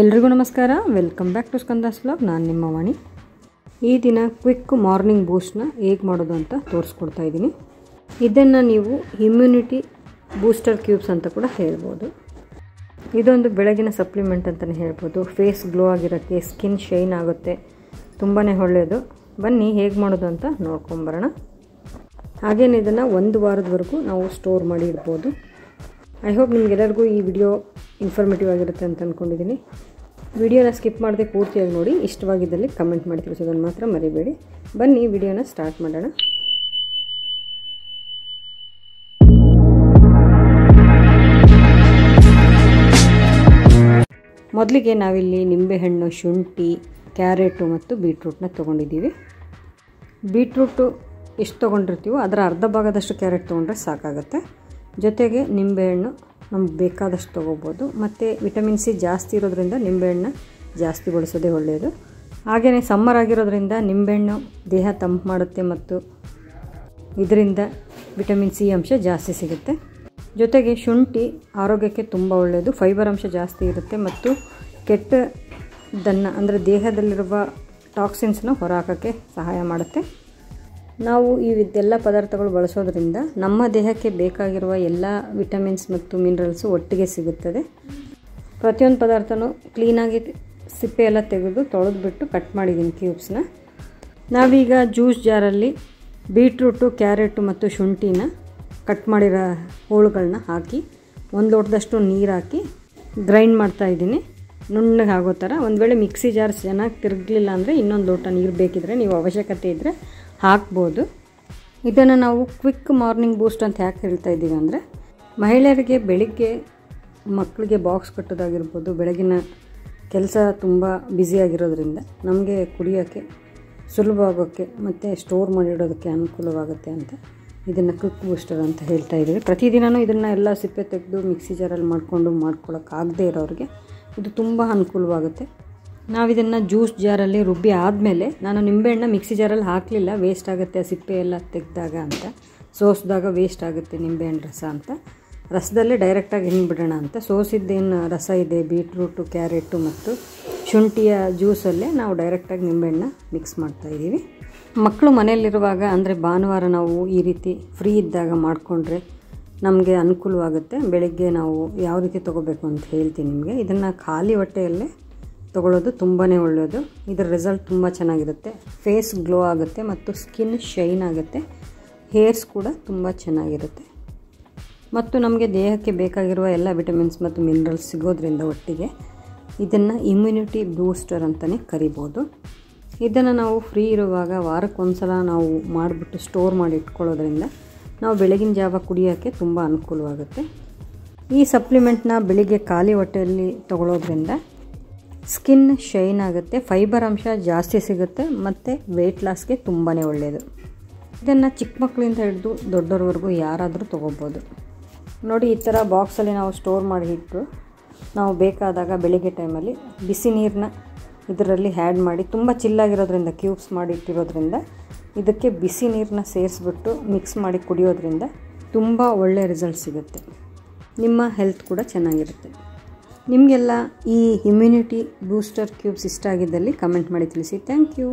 ಎಲ್ರಿಗೂ ನಮಸ್ಕಾರ. Welcome back to Skanda's vlog. ನಾನು ನಿಮ್ಮ ವಾಣಿ. ಈ ದಿನ ಕ್ವಿಕ್ ಮಾರ್ನಿಂಗ್ ಬೂಸ್ಟ್ನ ಹೇಗೆ ಮಾಡೋದು ಅಂತ ತೋರಿಸ್ಕೊಡ್ತಾ ಇದ್ದೀನಿ. ಇದನ್ನು ನೀವು ಇಮ್ಯುನಿಟಿ ಬೂಸ್ಟರ್ ಕ್ಯೂಬ್ಸ್ ಅಂತ ಕೂಡ ಹೇಳ್ಬೋದು. ಇದೊಂದು ಬೆಳಗಿನ ಸಪ್ಲಿಮೆಂಟ್ ಅಂತಲೇ ಹೇಳ್ಬೋದು. ಫೇಸ್ ಗ್ಲೋ ಆಗಿರೋಕ್ಕೆ, ಸ್ಕಿನ್ ಶೈನ್ ಆಗುತ್ತೆ, ತುಂಬಾ ಒಳ್ಳೆಯದು. ಬನ್ನಿ ಹೇಗೆ ಮಾಡೋದು ಅಂತ ನೋಡ್ಕೊಂಬರೋಣ. ಹಾಗೇನು ಇದನ್ನು 1 ವಾರದವರೆಗೂ ನಾವು ಸ್ಟೋರ್ ಮಾಡಿ ಇಡ್ಬೋದು. ಐ ಹೋಪ್ ನಿಮಗೆಲ್ಲರಿಗೂ ಈ ವಿಡಿಯೋ ಇನ್ಫಾರ್ಮೇಟಿವ್ ಆಗಿರುತ್ತೆ ಅಂತ ಅಂದ್ಕೊಂಡಿದ್ದೀನಿ. ವಿಡಿಯೋನ ಸ್ಕಿಪ್ ಮಾಡದೆ ಪೂರ್ತಿಯಾಗಿ ನೋಡಿ. ಇಷ್ಟವಾಗಿದ್ದಲ್ಲಿ ಕಮೆಂಟ್ ಮಾಡಿ ತಿಳಿಸೋದನ್ನು ಮಾತ್ರ ಮರಿಬೇಡಿ. ಬನ್ನಿ ವಿಡಿಯೋನ ಸ್ಟಾರ್ಟ್ ಮಾಡೋಣ. ಮೊದಲಿಗೆ ನಾವಿಲ್ಲಿ ನಿಂಬೆಹಣ್ಣು, ಶುಂಠಿ, ಕ್ಯಾರೆಟು ಮತ್ತು ಬೀಟ್ರೂಟ್ನ ತೊಗೊಂಡಿದ್ದೀವಿ. ಬೀಟ್ರೂಟು ಎಷ್ಟು ತೊಗೊಂಡಿರ್ತೀವೋ ಅದರ ಅರ್ಧ ಭಾಗದಷ್ಟು ಕ್ಯಾರೆಟ್ ತೊಗೊಂಡ್ರೆ ಸಾಕಾಗುತ್ತೆ. ಜೊತೆಗೆ ನಿಂಬೆಹಣ್ಣು ನಮ್ಗೆ ಬೇಕಾದಷ್ಟು ತೊಗೋಬೋದು. ಮತ್ತು ವಿಟಮಿನ್ ಸಿ ಜಾಸ್ತಿ ಇರೋದ್ರಿಂದ ನಿಂಬೆಹಣ್ಣು ಜಾಸ್ತಿ ಬಳಸೋದೇ ಒಳ್ಳೆಯದು. ಹಾಗೆಯೇ ಸಮ್ಮರ್ ಆಗಿರೋದ್ರಿಂದ ನಿಂಬೆಹಣ್ಣು ದೇಹ ತಂಪು ಮಾಡುತ್ತೆ ಮತ್ತು ಇದರಿಂದ ವಿಟಮಿನ್ ಸಿ ಅಂಶ ಜಾಸ್ತಿ ಸಿಗುತ್ತೆ. ಜೊತೆಗೆ ಶುಂಠಿ ಆರೋಗ್ಯಕ್ಕೆ ತುಂಬ ಒಳ್ಳೆಯದು. ಫೈಬರ್ ಅಂಶ ಜಾಸ್ತಿ ಇರುತ್ತೆ ಮತ್ತು ಕೆಟ್ಟದನ್ನು ಅಂದರೆ ದೇಹದಲ್ಲಿರುವ ಟಾಕ್ಸಿನ್ಸ್ನ ಹೊರಹಾಕೋಕ್ಕೆ ಸಹಾಯ ಮಾಡುತ್ತೆ. ನಾವು ಇದೆಲ್ಲ ಪದಾರ್ಥಗಳು ಬಳಸೋದ್ರಿಂದ ನಮ್ಮ ದೇಹಕ್ಕೆ ಬೇಕಾಗಿರುವ ಎಲ್ಲ ವಿಟಮಿನ್ಸ್ ಮತ್ತು ಮಿನರಲ್ಸು ಒಟ್ಟಿಗೆ ಸಿಗುತ್ತದೆ. ಪ್ರತಿಯೊಂದು ಪದಾರ್ಥನೂ ಕ್ಲೀನಾಗಿ ಸಿಪ್ಪೆ ಎಲ್ಲ ತೆಗೆದು ತೊಳೆದ್ಬಿಟ್ಟು ಕಟ್ ಮಾಡಿದ್ದೀನಿ ಕ್ಯೂಬ್ಸ್ನ. ನಾವೀಗ ಜ್ಯೂಸ್ ಜಾರಲ್ಲಿ ಬೀಟ್ರೂಟು, ಕ್ಯಾರೆಟು ಮತ್ತು ಶುಂಠಿನ ಕಟ್ ಮಾಡಿರೋ ಹೋಳುಗಳನ್ನ ಹಾಕಿ 1 ಲೋಟದಷ್ಟು ನೀರು ಹಾಕಿ ಗ್ರೈಂಡ್ ಮಾಡ್ತಾಯಿದ್ದೀನಿ, ನುಣ್ಣಗೆ ಆಗೋ ಥರ. ಒಂದು ವೇಳೆ ಮಿಕ್ಸಿ ಜಾರ್ ಚೆನ್ನಾಗಿ ತಿರುಗಲಿಲ್ಲ ಅಂದರೆ ಇನ್ನೊಂದು ಲೋಟ ನೀರು ಬೇಕಿದ್ರೆ ನೀವು ಅವಶ್ಯಕತೆ ಇದ್ದರೆ ಹಾಕ್ಬೋದು. ಇದನ್ನು ನಾವು ಕ್ವಿಕ್ ಮಾರ್ನಿಂಗ್ ಬೂಸ್ಟ್ ಅಂತ ಯಾಕೆ ಹೇಳ್ತಾ ಇದ್ದೀವಿ ಅಂದರೆ, ಮಹಿಳೆಯರಿಗೆ ಬೆಳಿಗ್ಗೆ ಮಕ್ಕಳಿಗೆ ಬಾಕ್ಸ್ ಕಟ್ಟೋದಾಗಿರ್ಬೋದು, ಬೆಳಗಿನ ಕೆಲಸ ತುಂಬ ಬ್ಯುಸಿಯಾಗಿರೋದ್ರಿಂದ ನಮಗೆ ಕುಡಿಯೋಕ್ಕೆ ಸುಲಭವಾಗೋಕ್ಕೆ ಮತ್ತು ಸ್ಟೋರ್ ಮಾಡಿಡೋದಕ್ಕೆ ಅನುಕೂಲವಾಗುತ್ತೆ ಅಂತ ಇದನ್ನು ಕ್ವಿಕ್ ಬೂಸ್ಟರ್ ಅಂತ ಹೇಳ್ತಾ ಇದ್ದೀವಿ. ಪ್ರತಿದಿನವೂ ಇದನ್ನು ಎಲ್ಲ ಸಿಪ್ಪೆ ತೆಗೆದು ಮಿಕ್ಸಿ ಜಾರಲ್ಲಿ ಮಾಡ್ಕೊಳ್ಳೋಕ್ಕಾಗದೇ ಇರೋರಿಗೆ ಇದು ತುಂಬ ಅನುಕೂಲವಾಗುತ್ತೆ. ನಾವಿದನ್ನು ಜ್ಯೂಸ್ ಜಾರಲ್ಲಿ ರುಬ್ಬಿ ಆದಮೇಲೆ, ನಾನು ನಿಂಬೆಹಣ್ಣು ಮಿಕ್ಸಿ ಜಾರಲ್ಲಿ ಹಾಕಲಿಲ್ಲ, ವೇಸ್ಟ್ ಆಗುತ್ತೆ ಆ ಸಿಪ್ಪೆ ಎಲ್ಲ ತೆಗೆದಾಗ ಅಂತ, ಸೋಸಿದಾಗ ವೇಸ್ಟ್ ಆಗುತ್ತೆ ನಿಂಬೆಹಣ್ಣು ರಸ ಅಂತ, ರಸದಲ್ಲೇ ಡೈರೆಕ್ಟಾಗಿ ಹಿಂಡ್ಬಿಡೋಣ ಅಂತ ಸೋಸಿದ್ದೇನು ರಸ ಇದೆ ಬೀಟ್ರೂಟು, ಕ್ಯಾರೆಟು ಮತ್ತು ಶುಂಠಿಯ ಜ್ಯೂಸಲ್ಲೇ ನಾವು ಡೈರೆಕ್ಟಾಗಿ ನಿಂಬೆಹಣ್ಣು ಮಿಕ್ಸ್ ಮಾಡ್ತಾಯಿದ್ದೀವಿ. ಮಕ್ಕಳು ಮನೆಯಲ್ಲಿರುವಾಗ ಅಂದರೆ ಭಾನುವಾರ ನಾವು ಈ ರೀತಿ ಫ್ರೀ ಇದ್ದಾಗ ಮಾಡಿಕೊಂಡ್ರೆ ನಮಗೆ ಅನುಕೂಲವಾಗುತ್ತೆ. ಬೆಳಗ್ಗೆ ನಾವು ಯಾವ ರೀತಿ ತೊಗೋಬೇಕು ಅಂತ ಹೇಳ್ತೀನಿ ನಿಮಗೆ. ಇದನ್ನು ಖಾಲಿ ಹೊಟ್ಟೆಯಲ್ಲೇ ತೊಗೊಳ್ಳೋದು ತುಂಬಾ ಒಳ್ಳೆಯದು. ಇದರ ರಿಸಲ್ಟ್ ತುಂಬ ಚೆನ್ನಾಗಿರುತ್ತೆ. ಫೇಸ್ ಗ್ಲೋ ಆಗುತ್ತೆ ಮತ್ತು ಸ್ಕಿನ್ ಶೈನ್ ಆಗುತ್ತೆ. ಹೇರ್ಸ್ ಕೂಡ ತುಂಬ ಚೆನ್ನಾಗಿರುತ್ತೆ ಮತ್ತು ನಮಗೆ ದೇಹಕ್ಕೆ ಬೇಕಾಗಿರುವ ಎಲ್ಲ ವಿಟಮಿನ್ಸ್ ಮತ್ತು ಮಿನರಲ್ಸ್ ಸಿಗೋದ್ರಿಂದ ಒಟ್ಟಿಗೆ ಇದನ್ನು ಇಮ್ಯುನಿಟಿ ಬೂಸ್ಟರ್ ಅಂತಲೇ ಕರಿಬೋದು. ಇದನ್ನು ನಾವು ಫ್ರೀ ಇರುವಾಗ ವಾರಕ್ಕೊಂದ್ಸಲ ನಾವು ಮಾಡಿಬಿಟ್ಟು ಸ್ಟೋರ್ ಮಾಡಿ ಇಟ್ಕೊಳ್ಳೋದ್ರಿಂದ ನಾವು ಬೆಳಗಿನ ಜಾವ ಕುಡಿಯೋಕ್ಕೆ ತುಂಬ ಅನುಕೂಲವಾಗುತ್ತೆ. ಈ ಸಪ್ಲಿಮೆಂಟ್ನ ಬೆಳಿಗ್ಗೆ ಖಾಲಿ ಹೊಟ್ಟೆಯಲ್ಲಿ ತೊಗೊಳ್ಳೋದ್ರಿಂದ ಸ್ಕಿನ್ ಶೈನ್ ಆಗುತ್ತೆ, ಫೈಬರ್ ಅಂಶ ಜಾಸ್ತಿ ಸಿಗುತ್ತೆ ಮತ್ತು ವೆಯ್ಟ್ ಲಾಸ್ಗೆ ತುಂಬಾ ಒಳ್ಳೆಯದು. ಇದನ್ನು ಚಿಕ್ಕ ಮಕ್ಕಳಿಂದ ಹಿಡಿದು ದೊಡ್ಡವ್ರವರೆಗೂ ಯಾರಾದರೂ ತೊಗೋಬೋದು. ನೋಡಿ, ಈ ಥರ ಬಾಕ್ಸಲ್ಲಿ ನಾವು ಸ್ಟೋರ್ ಮಾಡಿ ಇಟ್ಟು ನಾವು ಬೇಕಾದಾಗ ಬೆಳಿಗ್ಗೆ ಟೈಮಲ್ಲಿ ಬಿಸಿ ನೀರನ್ನ ಇದರಲ್ಲಿ ಆ್ಯಡ್ ಮಾಡಿ, ತುಂಬ ಚಿಲ್ಲಾಗಿರೋದ್ರಿಂದ ಕ್ಯೂಬ್ಸ್ ಮಾಡಿ ಇಟ್ಟಿರೋದ್ರಿಂದ ಇದಕ್ಕೆ ಬಿಸಿ ನೀರನ್ನ ಸೇರಿಸ್ಬಿಟ್ಟು ಮಿಕ್ಸ್ ಮಾಡಿ ಕುಡಿಯೋದ್ರಿಂದ ತುಂಬ ಒಳ್ಳೆಯ ರಿಸಲ್ಟ್ ಸಿಗುತ್ತೆ. ನಿಮ್ಮ ಹೆಲ್ತ್ ಕೂಡ ಚೆನ್ನಾಗಿರುತ್ತೆ. ನಿಮಗೆಲ್ಲ ಈ ಇಮ್ಯುನಿಟಿ ಬೂಸ್ಟರ್ ಕ್ಯೂಬ್ಸ್ ಇಷ್ಟ ಆಗಿದ್ದಲ್ಲಿ ಕಮೆಂಟ್ ಮಾಡಿ ತಿಳಿಸಿ. Thank you.